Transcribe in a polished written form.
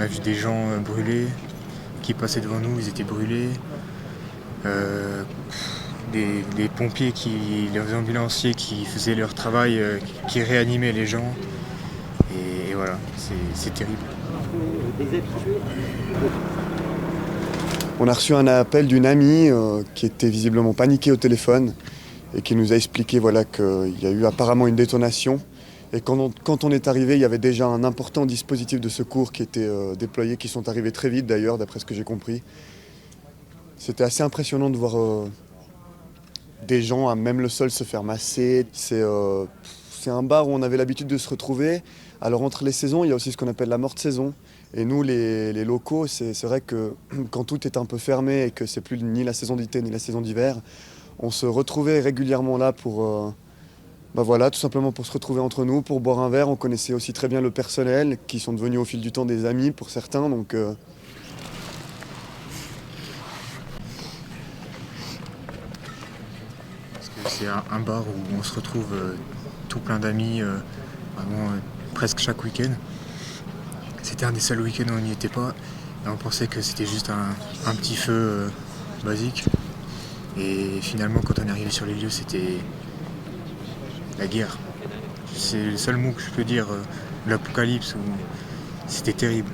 a vu des gens brûlés, qui passaient devant nous, ils étaient brûlés. Des pompiers, les ambulanciers qui faisaient leur travail, qui réanimaient les gens. Et voilà, c'est terrible. On a reçu un appel d'une amie qui était visiblement paniquée au téléphone et qui nous a expliqué voilà, qu'il y a eu apparemment une détonation. Et quand on est arrivé, il y avait déjà un important dispositif de secours qui était déployé, qui sont arrivés très vite d'ailleurs, d'après ce que j'ai compris. C'était assez impressionnant de voir des gens à même le sol se faire masser. C'est un bar où on avait l'habitude de se retrouver. Alors entre les saisons, il y a aussi ce qu'on appelle la morte saison. Et nous, les locaux, c'est vrai que quand tout est un peu fermé et que c'est plus ni la saison d'été ni la saison d'hiver, on se retrouvait régulièrement là pour, tout simplement pour se retrouver entre nous, pour boire un verre. On connaissait aussi très bien le personnel, qui sont devenus au fil du temps des amis pour certains. Donc, Parce que c'est un bar où on se retrouve tout plein d'amis, vraiment presque chaque week-end. C'était un des seuls week-ends où on n'y était pas. Et on pensait que c'était juste un petit feu basique. Et finalement, quand on est arrivé sur les lieux, c'était la guerre. C'est le seul mot que je peux dire, l'apocalypse, où c'était terrible.